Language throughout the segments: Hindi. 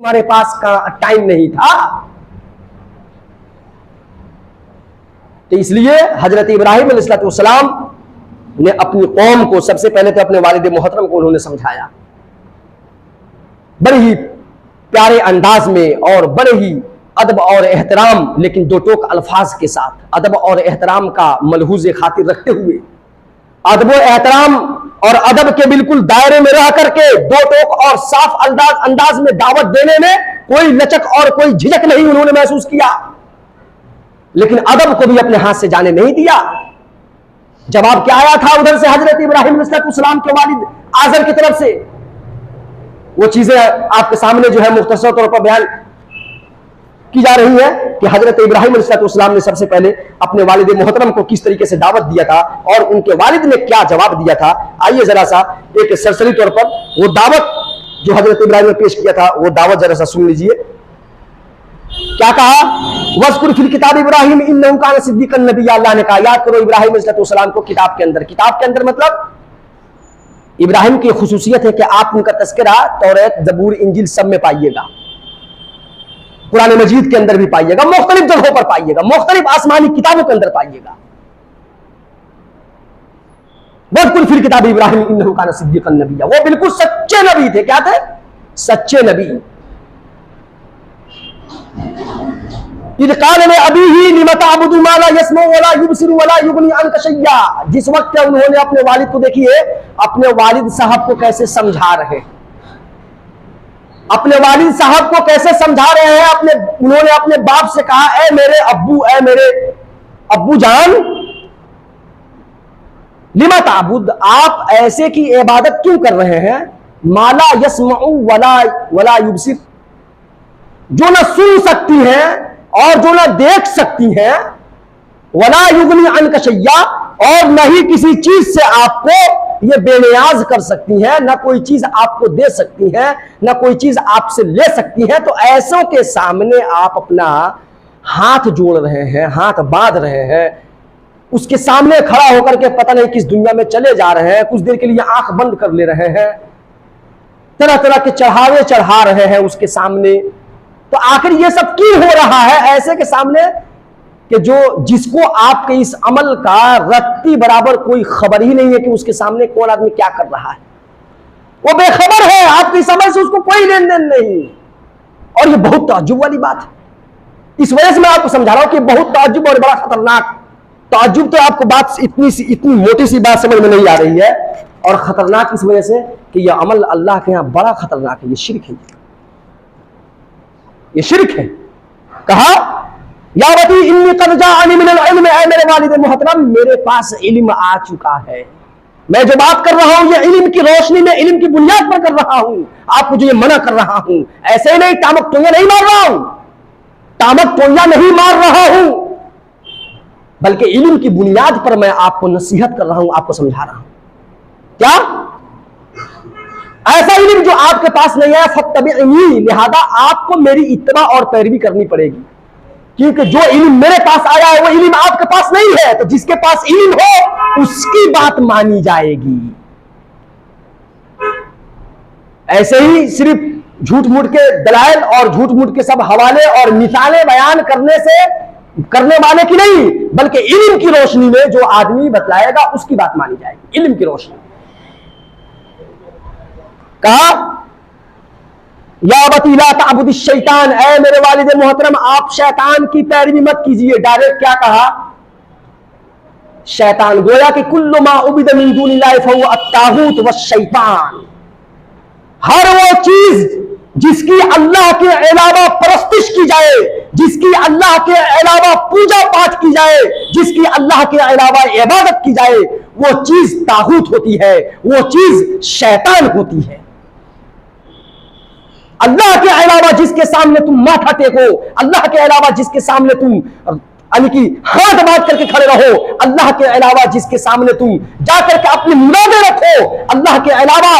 हमारे पास का टाइम नहीं था, तो इसलिए हजरत इब्राहिम अलैहिस्सलाम ने अपनी कौम को सबसे पहले तो अपने वालिद मोहतरम को उन्होंने समझाया बड़े ही प्यारे अंदाज में और बड़े ही अदब और एहतराम, लेकिन दो टोक अल्फाज के साथ अदब और एहतराम का मलहूज़ खातिर रखते हुए अदब एहतराम और अदब के बिल्कुल दायरे में रह करके दो टोक और साफ अंदाज में दावत देने में कोई लचक और कोई झिझक नहीं उन्होंने महसूस किया, लेकिन अदब को भी अपने हाथ से जाने नहीं दिया। जवाब क्या आया था उधर से हजरत इब्राहिम अलैहिस्सलाम के वालिद आजर की तरफ से, वो चीजें आपके सामने जो है मुख्तसर तौर पर बयान की जा रही है कि हजरत इब्राहिम अलैहिस्सलाम ने सबसे पहले अपने वालिद मोहतरम को किस तरीके से दावत दिया था और उनके वालिद ने क्या जवाब दिया था। आइए जरा सा एक सरसरी तौर पर वो दावत जो हजरत इब्राहिम ने पेश किया था वो दावत जरा सा सुन लीजिए। क्या कहा? वज़कुर फिल किताब इब्राहिम इन्नहु कान सिद्दीक़न नबिय्या। अल्लाह ने कहा याद करो इब्राहिम अलैहिस्सलाम को किताब के अंदर। किताब के अंदर मतलब इब्राहिम की खुसूसियत है कि आप उनका तज़किरा तौरात, ज़बूर, इंजील सब में पाइएगा, कुरान मजीद के अंदर भी पाइएगा, मुख्तलिफ जगहों पर पाइएगा, मुख्तलिफ आसमानी किताबों के अंदर पाइएगा। वज़कुर फिल किताब इब्राहिम इन्नहु कान सिद्दीक़न नबिय्या, वो बिल्कुल सच्चे नबी थे। क्या थे? सच्चे नबी। इज़ क़ाल लिअबीही लिम तअबुदु मा ला यस्मउ वला युबसिरु वला युग़नी अन्का शैय्या। जिस वक्त उन्होंने अपने वालिद को, देखिए अपने वालिद साहब को कैसे समझा रहे, अपने वालिद साहब को कैसे समझा रहे हैं। उन्होंने अपने बाप से कहा ए मेरे अब्बू जान, लिमा ताबुद, आप ऐसे की इबादत क्यों कर रहे हैं, माला यस्मउ वला युबसिर, जो ना सुन सकती हैं और जो ना देख सकती हैं, वला युगनी अन्का शैय्या, और न ही किसी चीज से आपको ये बेनियाज कर सकती हैं, ना कोई चीज आपको दे सकती हैं, ना कोई चीज आपसे ले सकती हैं। तो ऐसों के सामने आप अपना हाथ जोड़ रहे हैं, हाथ बांध रहे हैं, उसके सामने खड़ा होकर के पता नहीं किस दुनिया में चले जा रहे हैं, कुछ देर के लिए आंख बंद कर ले रहे हैं, तरह तरह के चढ़ावे चढ़ा रहे हैं उसके सामने। तो आखिर ये सब क्यों हो रहा है ऐसे के सामने कि जिसको आपके इस अमल का रत्ती बराबर कोई खबर ही नहीं है कि उसके सामने कौन आदमी क्या कर रहा है, वो बेखबर है, आपकी समझ से उसको कोई लेन देन नहीं। और ये बहुत ताज्जुब वाली बात है। इस वजह से मैं आपको समझा रहा हूं कि बहुत ताज्जुब और बड़ा खतरनाक। ताज्जुब तो आपको बात इतनी मोटी सी बात समझ में नहीं आ रही है, और खतरनाक इस वजह से कि यह अमल अल्लाह के यहां बड़ा खतरनाक है, ये शिर्क है, ये शिर्क है। कहा या वती इन्नी क़द जाअनी मिनल इल्म, ऐ मेरे वालिद मोहतरम मेरे पास इल्म आ चुका है। मैं जो बात कर रहा हूं ये इल्म की रोशनी में, इल्म की बुनियाद पर कर रहा हूं। आपको जो ये मना कर रहा हूं ऐसे ही नहीं, टामक टोया नहीं मार रहा हूं, टामक टोया नहीं मार रहा हूं, बल्कि इल्म की बुनियाद पर मैं आपको नसीहत कर रहा हूं, आपको समझा रहा हूं। क्या? ऐसा इल्म जो आपके पास नहीं है, फत्तबिअनी, लिहाजा आपको मेरी इत्तबा और पैरवी करनी पड़ेगी, क्योंकि जो इल्म मेरे पास आया है वो इल्म आपके पास नहीं है। तो जिसके पास इल्म हो उसकी बात मानी जाएगी। ऐसे ही सिर्फ झूठ मूठ के दलाइल और झूठ मूठ के सब हवाले और मिसालें बयान करने वाले की नहीं, बल्कि इल्म की रोशनी में जो आदमी बतलाएगा उसकी बात मानी जाएगी, इल्म की रोशनी। कहा या वती ला ताबुद शैतान, ऐ मेरे वालिद मोहतरम आप शैतान की पैरवी मत कीजिए। डायरेक्ट क्या कहा? शैतान, गोया कि कुल्लु मा उबिद मिन दूनिल्लाहि फहुव अत्तागूत व शैतान, हर वो चीज जिसकी अल्लाह के अलावा परस्तिश की जाए, जिसकी अल्लाह के अलावा पूजा पाठ की जाए, जिसकी अल्लाह के अलावा इबादत की जाए, वो चीज तागूत होती है, वो चीज शैतान होती है। अल्लाह के अलावा जिसके सामने तुम माथा टेको, अल्लाह के अलावा जिसके सामने तुम यानी कि हाथ बांध करके खड़े रहो, अल्लाह के अलावा जिसके सामने तुम जाकर के अपनी मुरादें रखो, अल्लाह के अलावा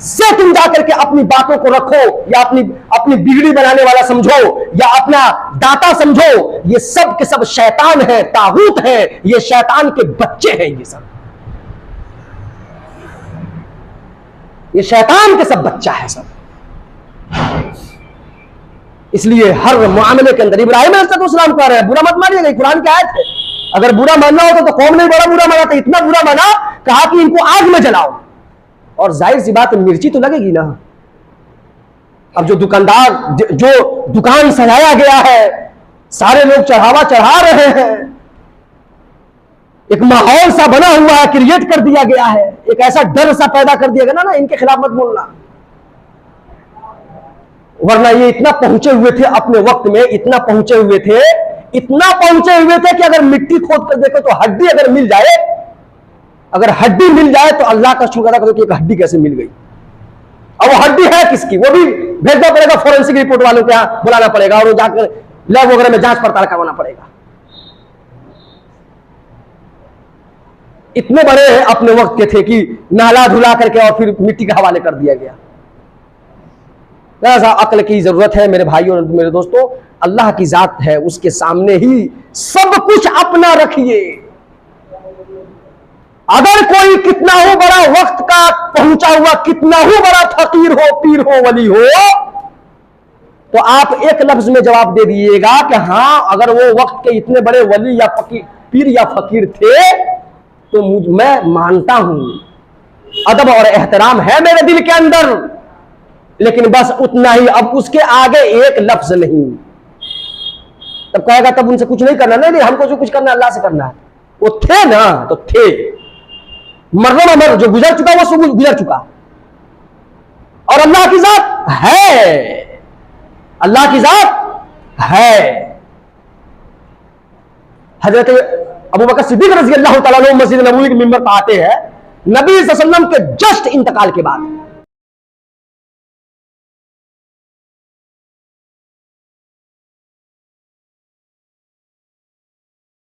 से तुम जाकर के अपनी बातों को रखो, या अपनी बिगड़ी बनाने वाला समझो, या अपना दाता समझो, ये सब के सब शैतान है, तागूत है, ये शैतान के बच्चे हैं, ये शैतान के सब बच्चा है सब। इसलिए हर मामले के अंदर इब्राहिम अलैहिस्सलाम कह रहे हैं बुरा मत मानिएगा, कुरान की आयत है, अगर बुरा मानना होता तो कौम ने बड़ा बुरा माना था, इतना बुरा माना कहा कि इनको आग में जलाओ। और जाहिर सी बात मिर्ची तो लगेगी ना। अब जो दुकानदार जो दुकान सजाया गया है, सारे लोग चढ़ावा चढ़ा रहे हैं, एक माहौल सा बना हुआ है, क्रिएट कर दिया गया है, एक ऐसा डर सा पैदा कर दिया गया ना, इनके खिलाफ मत बोलना। वरना ये इतना पहुंचे हुए थे अपने वक्त में, इतना पहुंचे हुए थे कि अगर मिट्टी खोद कर देखो तो हड्डी अगर मिल जाए, अगर हड्डी मिल जाए तो अल्लाह का शुक्र अदा करो कि एक हड्डी कैसे मिल गई। अब वो हड्डी है किसकी, वो भी भेजना पड़ेगा, फोरेंसिक रिपोर्ट वालों के यहां बुलाना पड़ेगा और वो जाकर लैब वगैरह में जांच पड़ताल करवाना पड़ेगा। इतने बड़े अपने वक्त के थे कि नहला धुला करके और फिर मिट्टी के हवाले कर दिया गया। ऐसा अक्ल की जरूरत है मेरे भाइयों और मेरे दोस्तों। अल्लाह की जात है, उसके सामने ही सब कुछ अपना रखिए। अगर कोई कितना हो बड़ा वक्त का पहुंचा हुआ, कितना हो बड़ा फकीर हो, पीर हो, वली हो, तो आप एक लफ्ज में जवाब दे दीजिएगा कि हां, अगर वो वक्त के इतने बड़े वली या पीर या फकीर थे तो मैं मानता हूं, अदब और एहतराम है मेरे दिल के अंदर, लेकिन बस उतना ही, अब उसके आगे एक लफ्ज नहीं। तब कहेगा तब उनसे कुछ नहीं करना, नहीं हमको जो कुछ करना है अल्लाह से करना है। वो थे ना तो थे, मरना मर, जो गुजर चुका वो सब गुजर चुका। और अल्लाह की जात है, अल्लाह की जात है। हजरत अबू बकर सिद्दीक रज़ी अल्लाह तआला अन्हु मस्जिद नबवी के मिंबर पर आते हैं, नबी सल्लल्लाहु अलैहि वसल्लम के जस्ट इंतकाल के बाद।